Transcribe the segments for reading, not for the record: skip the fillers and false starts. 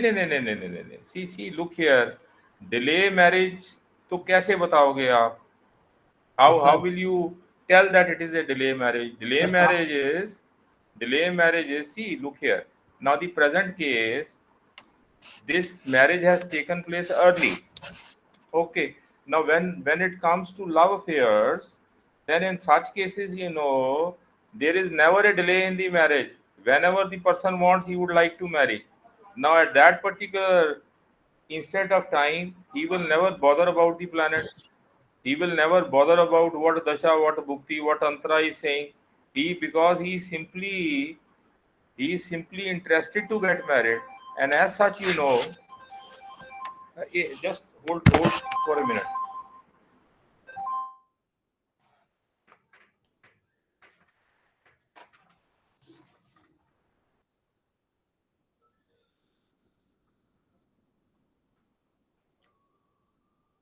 नहीं, see, look here. Delay marriage तो कैसे बताओगे आप? Yes, How sir. will you tell that it is a delay marriage? Yes, Delay marriage is, see, look here. Now the present case, this marriage has taken place early. Okay. Now when it comes to love affairs, then in such cases, there is never a delay in the marriage. Whenever the person wants, he would like to marry. Now at that particular instant of time, he will never bother about the planets. He will never bother about what dasha, what bhukti, what antra is saying. Because he is simply interested to get married, and as such, just hold for a minute.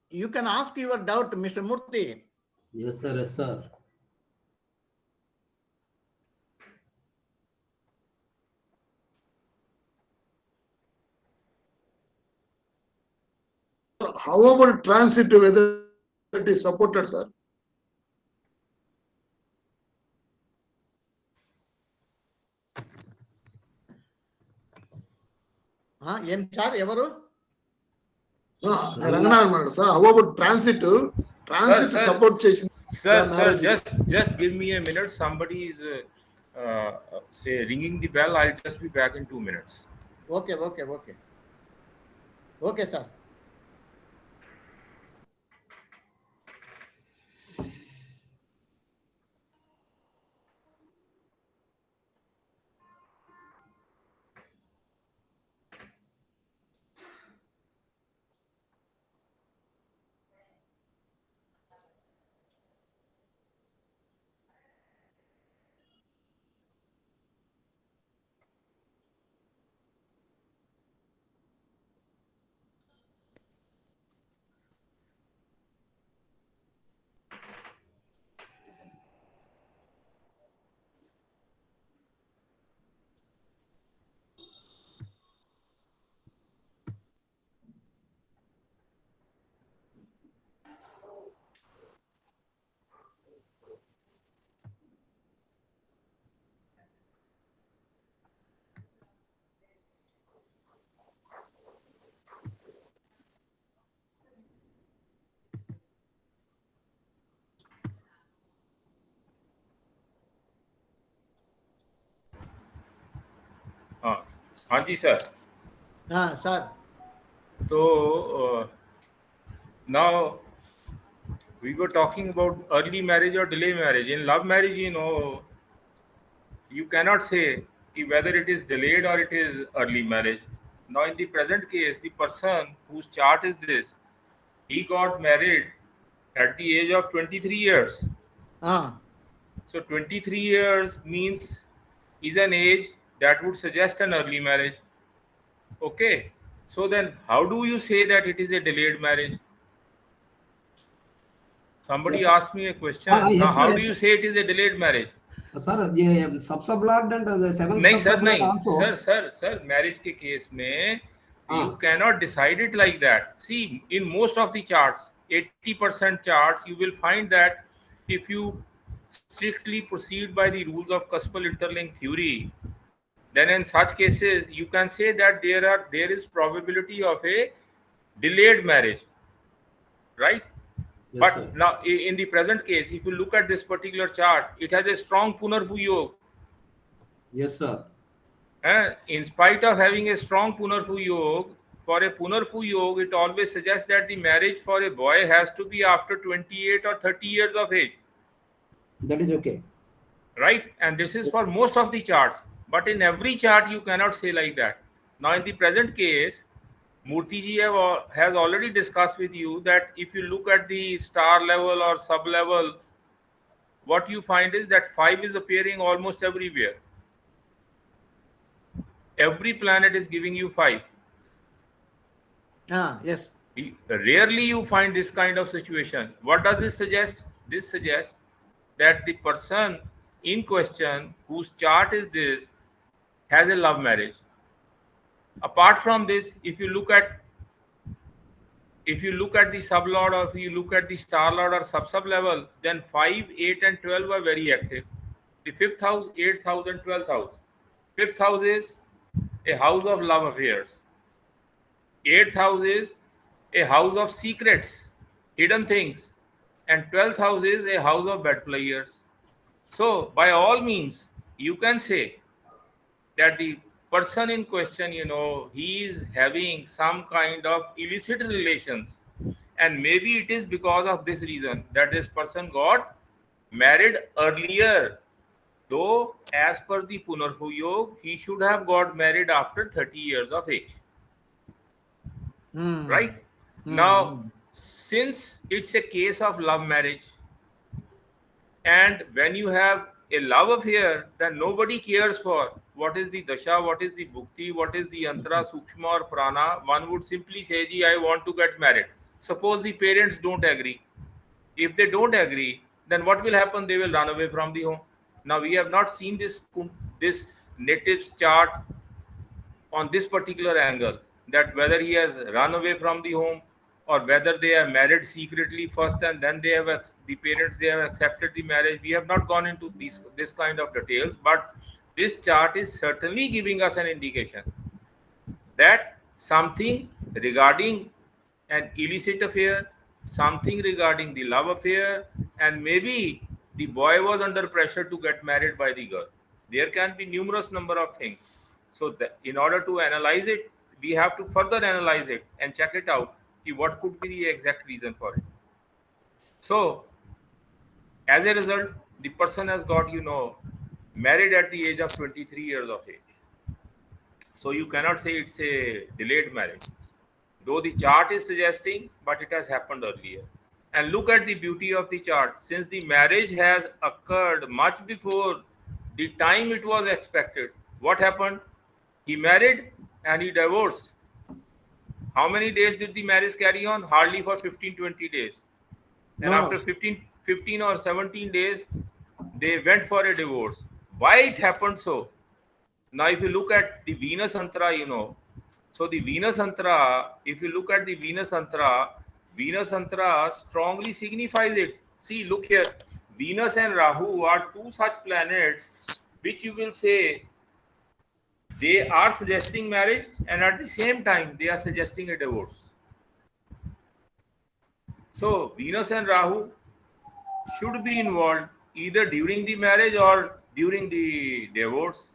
You can ask your doubt, Mr. Murthy. yes, sir. Yes, sir. How about transit, whether it is supported, sir? ఏం sir ఎవరు? Ranganathan sir, how about transit support చేసింది? Sir, just give me a minute. Somebody is say ringing the bell. I'll just be back in 2 minutes. Okay sir. हाँ जी sir. Sir. So now we were talking about early marriage or delay marriage. In love marriage, you cannot say whether it is delayed or it is early marriage. Now in the present case, the person whose chart is this, he got married at the age of 23 years. So 23 years means is an age that would suggest an early marriage. Okay. So then how do you say that it is a delayed marriage? Somebody asked me a question. Now how do you say it is a delayed marriage? Sir, the sub-lord and the seventh नहीं also. Sir, marriage के case में you cannot decide it like that. See, in most of the charts, 80% charts, you will find that if you strictly proceed by the rules of cuspal interlink theory, then in such cases you can say that there is probability of a delayed marriage, right? Yes, but sir. now in the present case, if you look at this particular chart, it has a strong punarbhu yoga. Yes, sir. And in spite of having a strong punarbhu yoga, for a punarbhu yoga, it always suggests that the marriage for a boy has to be after 28 or 30 years of age. That is okay. Right? And this is for most of the charts. But in every chart, you cannot say like that. Now, in the present case, Murthy ji has already discussed with you that if you look at the star level or sub level, what you find is that 5 is appearing almost everywhere. Every planet is giving you 5. Yes. Rarely you find this kind of situation. What does this suggest? This suggests that the person in question, whose chart is this, has a love marriage. Apart from this, if you look at the sublord, or if you look at the star lord or sub level, then 5, 8 and 12 are very active. The fifth house, 8th house and 12th house. Fifth house is a house of love affairs. Eighth house is a house of secrets, hidden things. And 12th house is a house of bad players. So, by all means, you can say that the person in question, he is having some kind of illicit relations. And maybe it is because of this reason that this person got married earlier. Though, as per the Punarfu Yoga, he should have got married after 30 years of age. Hmm. Right? Now, since it's a case of love marriage, and when you have a love affair, then nobody cares for what is the dasha, what is the bhukti, what is the yantra, sukshma or prana. One would simply say, Ji, I want to get married. Suppose the parents don't agree. If they don't agree, then what will happen? They will run away from the home. Now, we have not seen this native's chart on this particular angle, that whether he has run away from the home or whether they are married secretly first and then the parents, they have accepted the marriage. We have not gone into this kind of details, but this chart is certainly giving us an indication that something regarding an illicit affair, something regarding the love affair, and maybe the boy was under pressure to get married by the girl. There can be numerous number of things. So in order to analyze it, we have to further analyze it and check it out. What could be the exact reason for it? So as a result, the person has got, married at the age of 23 years of age. So you cannot say it's a delayed marriage, though the chart is suggesting, but it has happened earlier. And look at the beauty of the chart. Since the marriage has occurred much before the time it was expected, what happened? He married and he divorced. How many days did the marriage carry on? Hardly for 15-20 days. And No, after 15 or 17 days, they went for a divorce. Why it happened so? Now, if you look at the Venus Antra, so the Venus Antra, if you look at the Venus Antra strongly signifies it. See, look here. Venus and Rahu are two such planets which you will say they are suggesting marriage, and at the same time they are suggesting a divorce. So Venus and Rahu should be involved either during the marriage or during the divorce.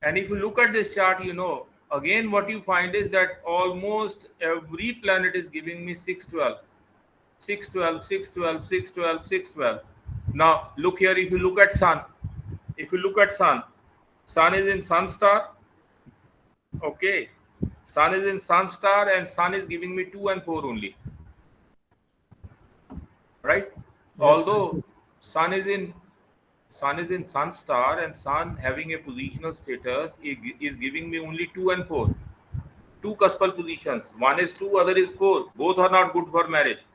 And if you look at this chart, again what you find is that almost every planet is giving me 612. 612, 612, 612, 612. Now look here, if you look at Sun, Sun is in Sun star. Okay. Sun is in Sun star and Sun is giving me 2 and 4 only. Right? Although Sun is in Sun star and Sun having a positional status is giving me only 2 and 4. Two cuspal positions. One is 2, other is 4. Both are not good for marriage.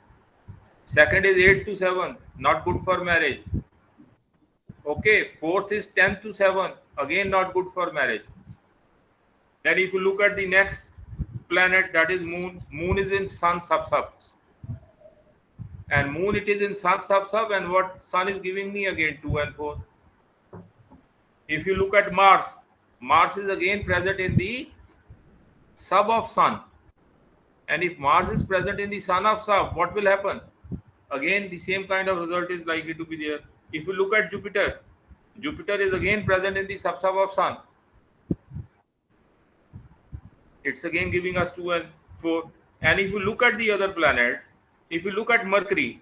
Second is 8 to 7. Not good for marriage. Okay. Fourth is 10 to 7. Again not good for marriage. Then if you look at the next planet, that is Moon. Moon is in Sun sub. And Moon, it is in Sun sub, and what Sun is giving me again 2 and 4. If you look at Mars, Mars is again present in the sub of Sun. And if Mars is present in the Sun of sub, what will happen? Again, the same kind of result is likely to be there. If you look at Jupiter, Jupiter is again present in the sub of Sun. It's again giving us 2 and 4. And if you look at the other planets, if you look at Mercury,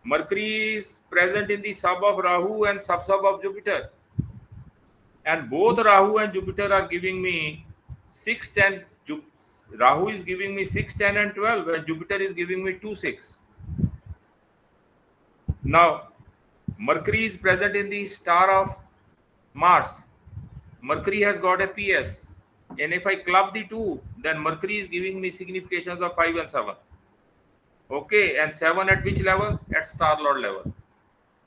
Mercury is present in the sub of Rahu and sub of Jupiter. And both Rahu and Jupiter are giving me 6, 10. Rahu is giving me 6, 10 and 12 and Jupiter is giving me 2, 6. Now, Mercury is present in the star of Mars. Mercury has got a PS. And if I club the two, then Mercury is giving me significations of 5 and 7. Okay, and 7 at which level? At star lord level.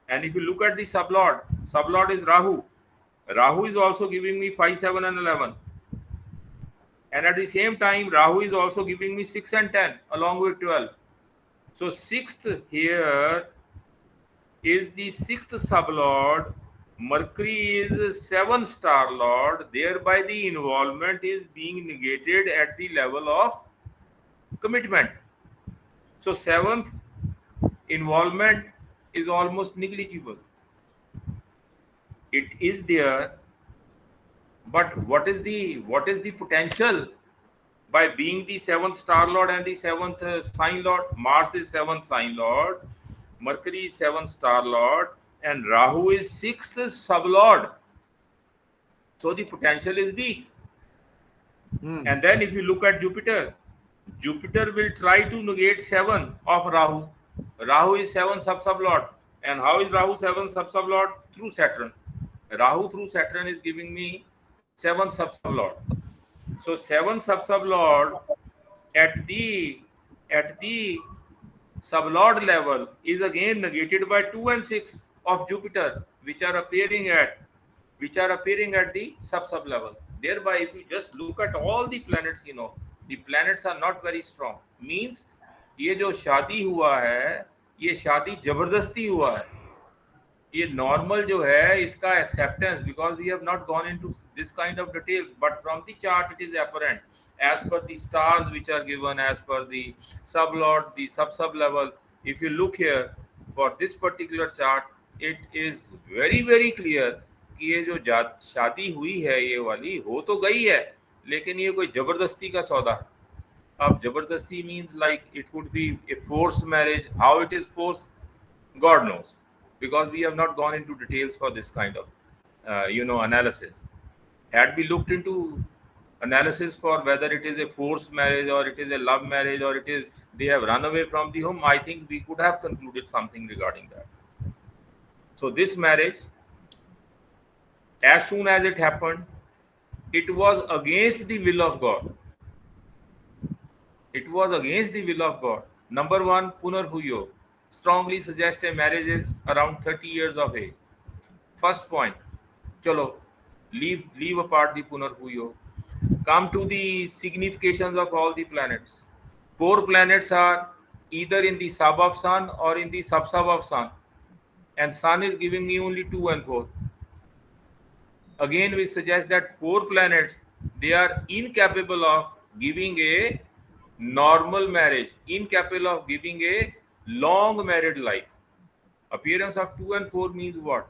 And if you look at the sublord is Rahu. Rahu is also giving me 5, 7 and 11. And at the same time, Rahu is also giving me 6 and 10 along with 12. So sixth here is the sixth sublord. Mercury is 7 star lord. Thereby the involvement is being negated at the level of commitment. So seventh involvement is almost negligible. It is there, but what is the potential by being the 7th star lord and the 7th sign lord? Mars is 7th sign lord, Mercury is 7th star lord, and Rahu is 6th sublord. So the potential is big. And then if you look at Jupiter, Jupiter will try to negate 7 of Rahu. Rahu is 7 sub-sublord. And how is Rahu 7 sub-sublord? Through Saturn. Rahu through Saturn is giving me 7 sub-sublord. So 7 sub-sublord at the sublord level is again negated by 2 and 6 of Jupiter, which are appearing at the sub level. Thereby, if you just look at all the planets, the planets are not very strong. Means ये जो शादी हुआ है, ये शादी जबरदस्ती हुआ है. ये normal जो है इसका acceptance, because we have not gone into this kind of details, but from the chart it is apparent as per the stars which are given, as per the sublord, the sub level. If you look here for this particular chart, it is very very clear कि ये जो शादी हुई है ये वाली हो तो गई है, लेकिन ये कोई जबरदस्ती का सौदा है. अब जबरदस्ती means like it could be a forced marriage. How it is forced, God knows, because we have not gone into details for this kind of analysis. Had we looked into analysis for whether it is a forced marriage or it is a love marriage or it is they have run away from the home, I think we could have concluded something regarding that. So this marriage, as soon as it happened, it was against the will of God. It was against the will of God. Number one, Punarbhuyo strongly suggests a marriage is around 30 years of age. First point. Chalo, leave apart the Punarbhuyo. Come to the significations of all the planets. 4 planets are either in the sub of Sun or in the sub-sub of Sun. And Sun is giving me only 2 and 4. Again, we suggest that 4 planets, they are incapable of giving a normal marriage, incapable of giving a long married life. Appearance of 2 and 4 means what?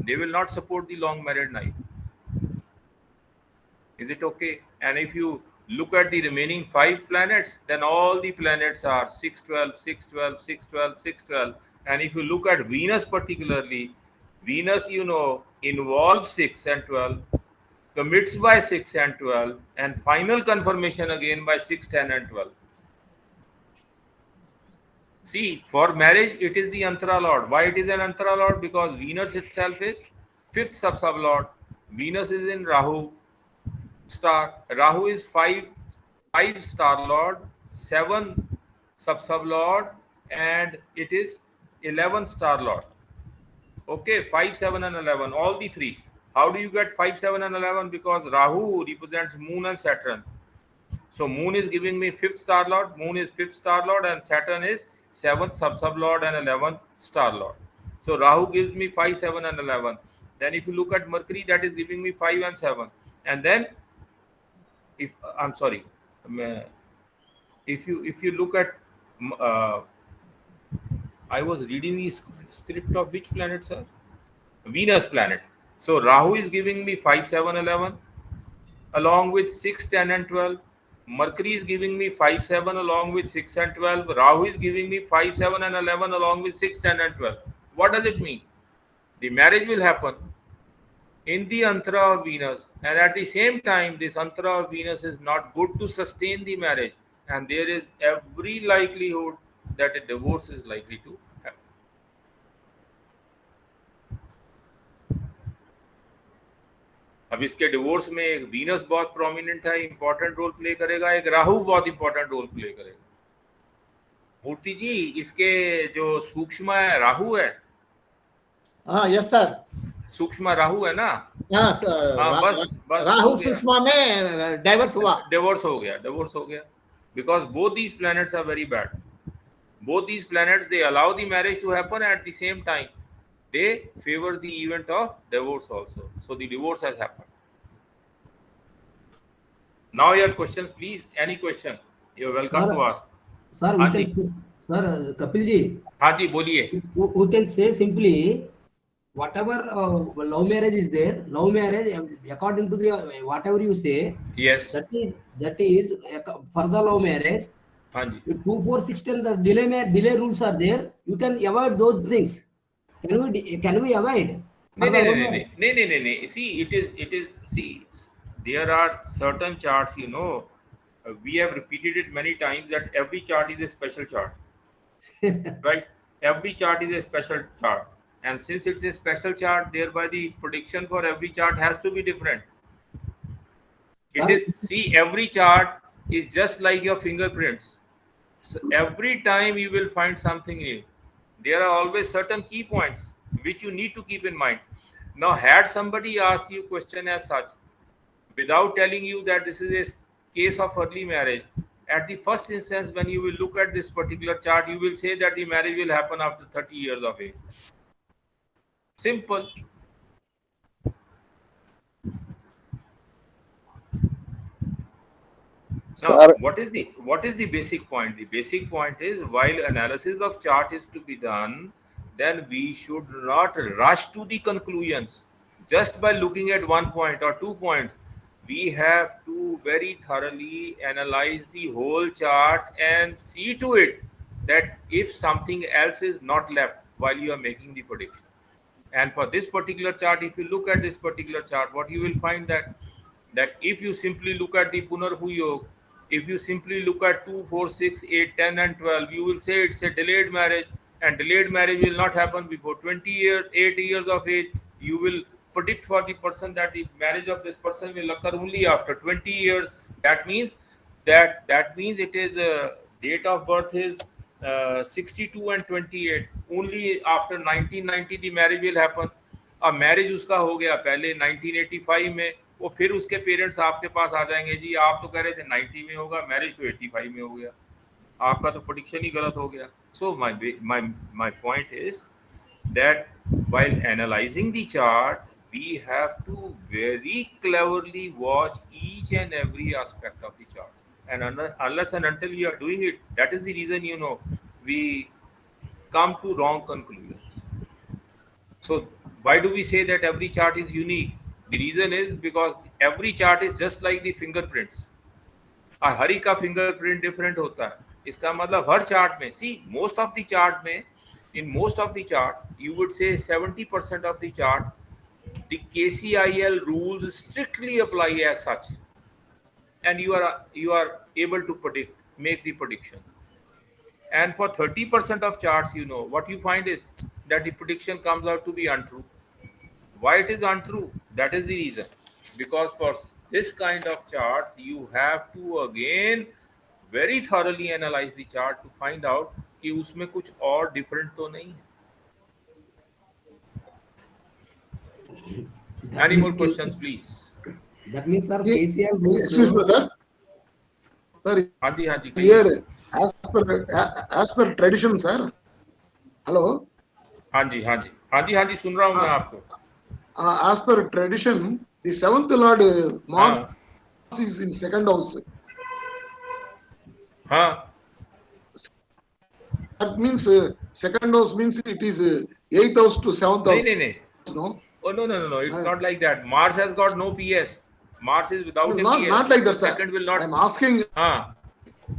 They will not support the long married life. Is it okay? And if you look at the remaining 5 planets, then all the planets are 6, 12, 6, 12, 6, 12, 6, 12. And if you look at Venus particularly, Venus, involves 6 and 12, commits by 6 and 12, and final confirmation again by 6, 10 and 12. See, for marriage, it is the Antara Lord. Why it is an Antara Lord? Because Venus itself is 5th sub-sublord. Venus is in Rahu star. Rahu is 5 star lord, 7 sub-sublord, and it is 11 star lord. Okay, 5, 7 and 11, all the 3. How do you get 5, 7 and 11? Because Rahu represents Moon and Saturn. So Moon is giving me 5th star lord, Moon is 5th star lord, and Saturn is 7th sub-sublord and 11th star lord. So Rahu gives me 5, 7 and 11. Then if you look at Mercury, that is giving me 5 and 7. And then if you look at I was reading the script of which planet, sir? Venus planet. So Rahu is giving me 5, 7, 11 along with 6, 10 and 12. Mercury is giving me 5, 7 along with 6 and 12. Rahu is giving me 5, 7 and 11 along with 6, 10 and 12. What does it mean? The marriage will happen in the Antara of Venus, and at the same time this Antara of Venus is not good to sustain the marriage, and there is every likelihood that a divorce is likely to happen. अब इसके divorce में एक Venus बहुत prominent है, important role play करेगा, एक राहु बहुत important role play करेगा. मूर्ति जी, इसके जो सूक्ष्म है राहु है. Yes, sir. सूक्ष्म राहु है ना, हाँ, बस बस राहु हो गया, सुषमा में डाइवर्स हुआ. डिवोर्स हो गया, because both these planets are very bad. Both these planets, they allow the marriage to happen, at the same time they favor the event of divorce also, so the divorce has happened. Now your questions, please. Any question, you're welcome to ask. Sir, we हाँ can ji, say, sir, Kapil ji, हाँ जी, बोलिए. we can say simply, whatever love marriage is there, love marriage, according to the whatever you say, Yes. that is for the love marriage. हाँ जी. 2, 4, 6, 10, the delay rules are there. You can avoid those things. Can we avoid for the love marriage? नहीं. See, it is. See, there are certain charts. We have repeated it many times that every chart is a special chart, right? Every chart is a special chart, and since it's a special chart, thereby the prediction for every chart has to be different. It Sir, is. See, every chart is just like your fingerprints. So every time you will find something new. There are always certain key points which you need to keep in mind. Now, had somebody asked you question as such, without telling you that this is a case of early marriage, at the first instance, when you will look at this particular chart, you will say that the marriage will happen after 30 years of age. Simple. Now, Sir, what is the basic point? The basic point is, while analysis of chart is to be done, then we should not rush to the conclusions just by looking at 1 point or 2 points. We have to very thoroughly analyze the whole chart and see to it that if something else is not left while you are making the prediction. And for this particular chart, if you look at this particular chart, what you will find that if you simply look at the Punarhu Yoga, if you simply look at 2, 4, 6, 8, 10, and 12, you will say it's a delayed marriage, and delayed marriage will not happen before 20 years, 8 years of age. You will predict for the person that the marriage of this person will occur only after 20 years. That means it is date of birth is 62 and 28. Only after 1990 the marriage will happen. अब marriage उसका हो गया पहले 1985 में, वो फिर उसके parents आपके पास आ जाएंगे, जी आप तो कह रहे थे 90 में होगा, मैरिज तो 85 में हो गया, आपका तो प्रेडिक्शन ही गलत हो गया. सो my point is that while analyzing the chart, we have to very cleverly watch each and every aspect of the chart, and unless and until you are doing it, that is the reason we come to wrong conclusions. So why do we say that every chart is unique? The reason is because every chart is just like the fingerprints. हर एक का fingerprint different होता है. इसका मतलब हर chart में, see, most of the chart में, in most of the chart, you would say 70% of the chart, the KCIL rules strictly apply as such, and you are able to make the prediction. And for 30% of charts, what you find is that the prediction comes out to be untrue. Why it is untrue? That is the reason. Because for this kind of charts, you have to again very thoroughly analyze the chart to find out कि उसमें कुछ और different तो नहीं है. Any more questions, please? That means, sir, Ye- KCIL rules. Excuse me, sir. Sir, हाँ जी कहिए. here, as per tradition, sir. Hello. हाँ जी सुन रहा हूँ मैं आपको. As per tradition, the seventh Lord Mars is in second house. हाँ. That means second house means it is eighth house to seventh house. नहीं. No. Oh no. It's not like that. Mars has got no PS. Mars is without a PS. Not like that, sir. Second will not. I'm asking. हाँ.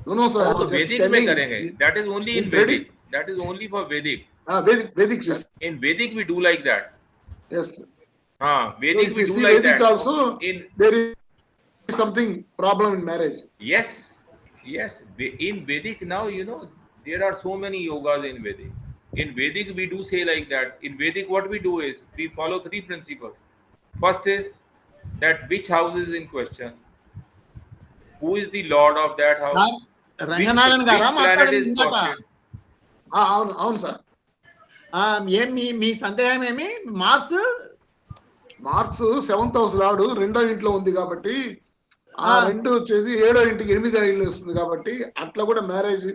No, sir. वो I'm तो just वैदिक telling. में करेंगे. That is only in in Vedic. That is only for Vedic. Vedic, sir. In Vedic we do like that. Yes. हाँ. So Vedic if we you do see like Vedic that. also, there is something problem in marriage. Yes. In Vedic now, there are so many yogas in Vedic. In Vedic we do say like that. In Vedic what we do is we follow 3 principles. First is that which house is in question, who is the lord of that house, Ranganarayana గారా which planet మాట్లాడింది is ఇందాక? prostrate. అవును sir. ఏం మీ సందేహం ఏమి? Mars marks 7th house లాడు రెండో ఇంట్లో ఉంది కాబట్టి ఆ రెండు వచ్చేసి 7వ ఇంటికి 8వ ఇల్లు వస్తుంది కాబట్టి అట్లా కూడా మ్యారేజ్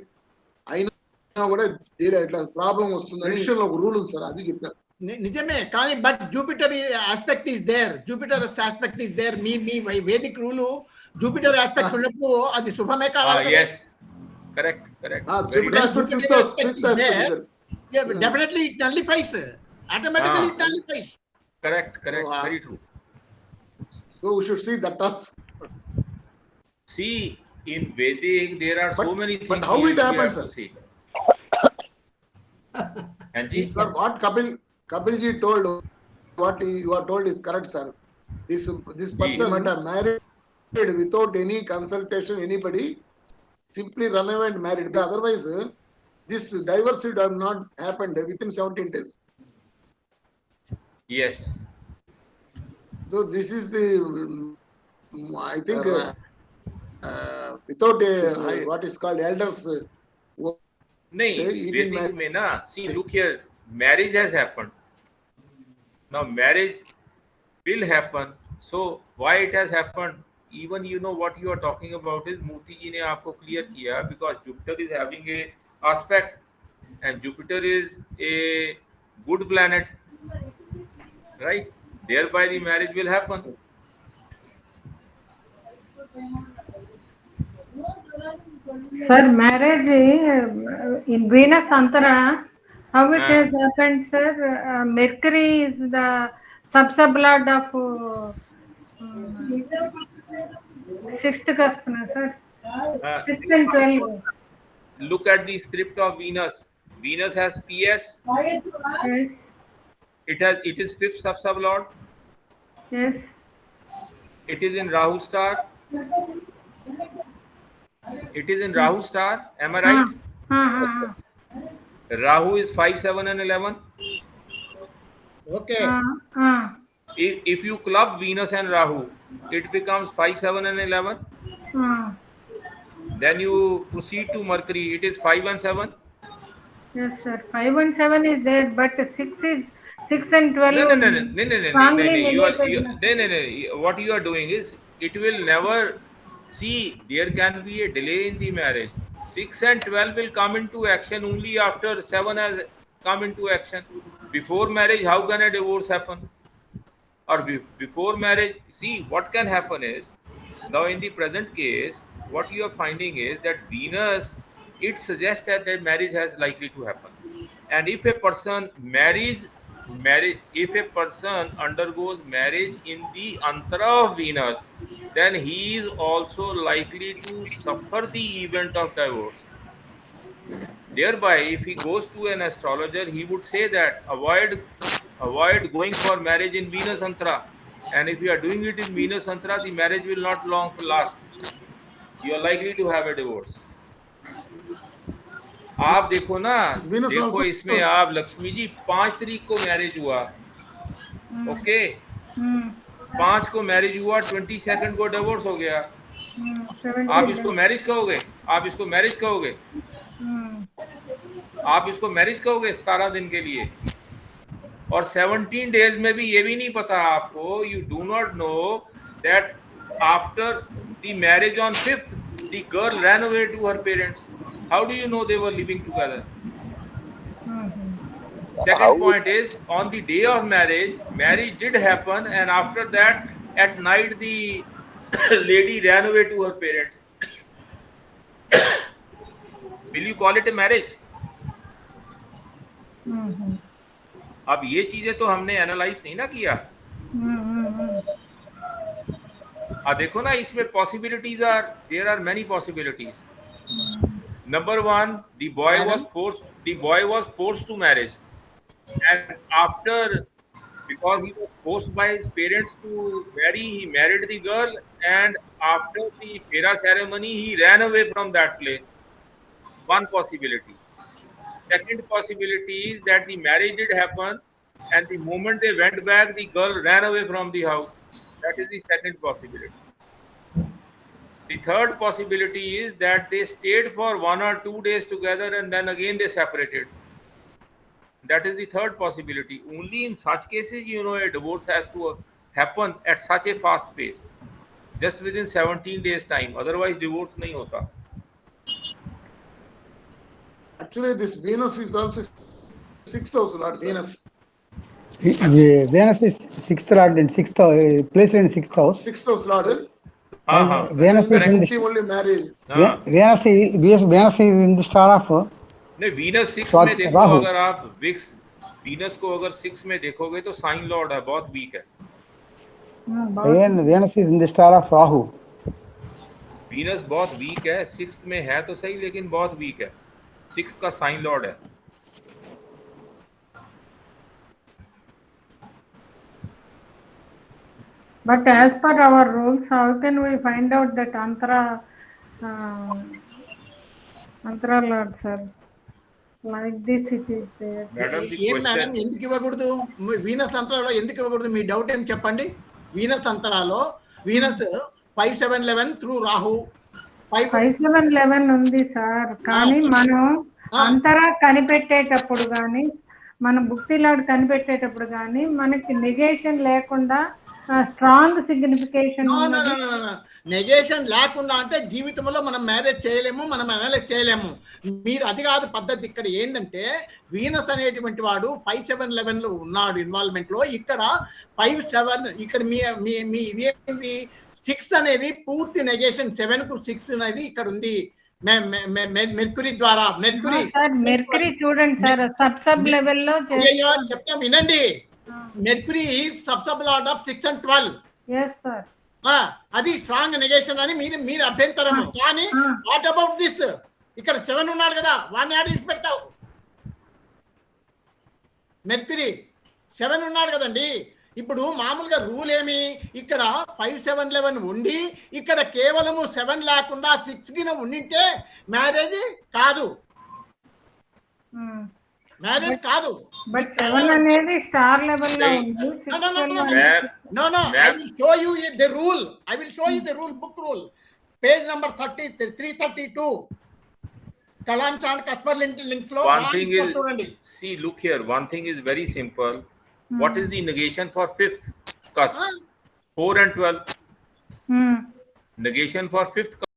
అయినా కూడా ఇట్లా ప్రాబ్లం వస్తుంది ట్రెడిషన్ ఒక రూల్ ఉంది సార్, అది చెప్పారు. నిజమే, కానీ but Jupiter aspect is there, Jupiter aspect is there. మీ వేదిక్ రూల్ జూపిటర్ ఆస్పెక్ట్ ఉన్నప్పుడు అది శుభమే కావాలి. yes, correct. Jupiter aspect fifth aspect sir. Definitely it nullifies, automatically it nullifies. Correct, very true. So we should see that also. See, in Vedic there are so many things. But how it happens, sir? See. And Sir, what Kapil ji told, what you are told is correct, sir. This person might have married without any consultation, anybody, simply run away and married. But otherwise, this divorce would have not happened within 17 days. Yes. So this is the, I think, without what is called elders. नहीं, Vedic में ना, see, look here, marriage has happened. Now marriage will happen. So why it has happened? Even you know what you are talking about is Murthy ji ने आपको clear किया, because Jupiter is having a aspect and Jupiter is a good planet, right? Thereby the marriage will happen. Sir, marriage in Venus Antara, how it has happened, sir? Mercury is the sub-lord of sixth cusp, sir. 6 and 12. Look at the script of Venus. Venus has PS. Yes. It is fifth sub-lord. Yes. It is in Rahu star. It is in Rahu star. Am I right? Yes, sir. Rahu is 5, 7 and 11. Okay. If you club Venus and Rahu, it becomes 5, 7 and 11. Then you proceed to Mercury. It is 5 and 7. Yes, sir. 5 and 7 is there, but 6 and 12. No. Strongly You are, negated. no. What you are doing is, it will never. See, there can be a delay in the marriage. 6 and 12 will come into action only after 7 has come into action. Before marriage, how can a divorce happen? Or before marriage, see, what can happen is, now in the present case, what you are finding is that Venus, it suggests that marriage has likely to happen. And if a person if a person undergoes marriage in the antara of Venus, then he is also likely to suffer the event of divorce. Thereby, if he goes to an astrologer, he would say that avoid going for marriage in Venus antara. And if you are doing it in Venus antara, the marriage will not long last. You are likely to have a divorce. आप देखो ना, देखो इसमें आप लक्ष्मी जी 5 तारीख को marriage हुआ, okay, 5 को मैरिज हुआ, 22 को डिवोर्स हो गया. आप इसको मैरिज कहोगे? आप इसको मैरिज कहोगे? आप इसको मैरिज कहोगे 17 दिन के लिए? और 17 डेज में भी ये भी नहीं पता आपको, you do not know that after the marriage on 5th the girl ran away to her parents. How do you know they were living together? Second point is, on the day of marriage did happen, and after that at night the lady ran away to her parents. Will you call it a marriage? अब ये चीजें तो हमने analyse नहीं ना किया. देखो ना, इसमें possibilities are, there are many possibilities. Number one, the boy was forced to marriage, and after, because he was forced by his parents to marry, he married the girl, and after the Phera ceremony he ran away from that place. One possibility. Second possibility is that the marriage did happen, and the moment they went back, the girl ran away from the house. That is the second possibility. The third possibility is that they stayed for 1 or 2 days together and then again they separated. That is the third possibility. Only in such cases, a divorce has to happen at such a fast pace, just within 17 days time. Otherwise, divorce नहीं होता. Actually, this Venus is also 6th house Lord. Venus. Venus is 6th lord and 6th placed in 6th house. 6th house Lord. And Venus is in the only marriage. Venus is in the star of नहीं, Venus 6 So, में देखो, राहु। अगर आप Venus को अगर 6 में देखोगे तो साइन लॉर्ड है, बहुत वीक है. again Venus is in the star of Rahu. Venus बहुत वीक है, 6 में है तो सही, लेकिन बहुत वीक है. 6 का साइन लॉर्ड है. But as per our rules, how can we find out that Antara Lord, sir? Like this it is there. Madam, the ఏం మేడం question. ఎందుకు ఇవ్వకూడదు? వీనస్ అంతరాలో ఎందుకు ఇవ్వకూడదు? మీ డౌట్ ఏం చెప్పండి. వీనస్ అంతరాలో వీనస్ 5-7-11 త్రూ రాహు 5-7-11 ఉంది సార్, కానీ మనం అంతరా కనిపెట్టేటప్పుడు కానీ మన బుక్తి లాడ్ కనిపెట్టేటప్పుడు కానీ మనకి నెగేషన్ లేకుండా స్ట్రాంగ్ సిగ్నిఫికేషన్ ఉన్నది. నెగేషన్ లేకుండా అంటే జీవితంలో మనం మ్యారేజ్ చేయలేము, మనం అనలైజ్ చేయలేము. మీరు అది కాదు పద్ధతి. ఇక్కడ ఏంటంటే వీనస్ అనేటువంటి వాడు 5-7-11 లో ఉన్నాడు ఇన్వాల్వ్మెంట్ లో. ఇక్కడ 5-7 ఇక్కడ మీ ఇదేంటి 6 అనేది పూర్తి నెగేషన్. 7 కు 6 అనేది ఇక్కడ ఉంది మెర్క్యూరీ ద్వారా. మెర్క్యూరీ చూడండి సార్, సబ్ లెవెల్ లో చెప్తాం వినండి. Mercury sub lord of 6 and 12. yes sir, అది స్ట్రాంగ్ నెగేషన్ అని మీరు అభ్యంతరము. కానీ వాట్ అబౌట్ దిస్? ఇక్కడ 7 ఉన్నాడు కదా, వాడిని యాడ్ చేసి పెడతావు. మెర్క్యూరీ 7 ఉన్నాడు కదండి. ఇప్పుడు మామూలుగా రూల్ ఏమి? ఇక్కడ 5-7-11 ఉండి ఇక్కడ కేవలము 7 లేకుండా 6 గిన ఉండింటే మ్యారేజ్ కాదు, మ్యారేజ్ కాదు. బట్ 7 అనేది స్టార్ లెవెల్ లో ఉంది. No, I will show you the rule. I will show you the rule, book rule. Page number 332. Kalam Chand Kasper links lo. One thing is, see, look here. One thing is very simple. What is the negation for 5th cusp? 4 and 12. Negation for 5th cusp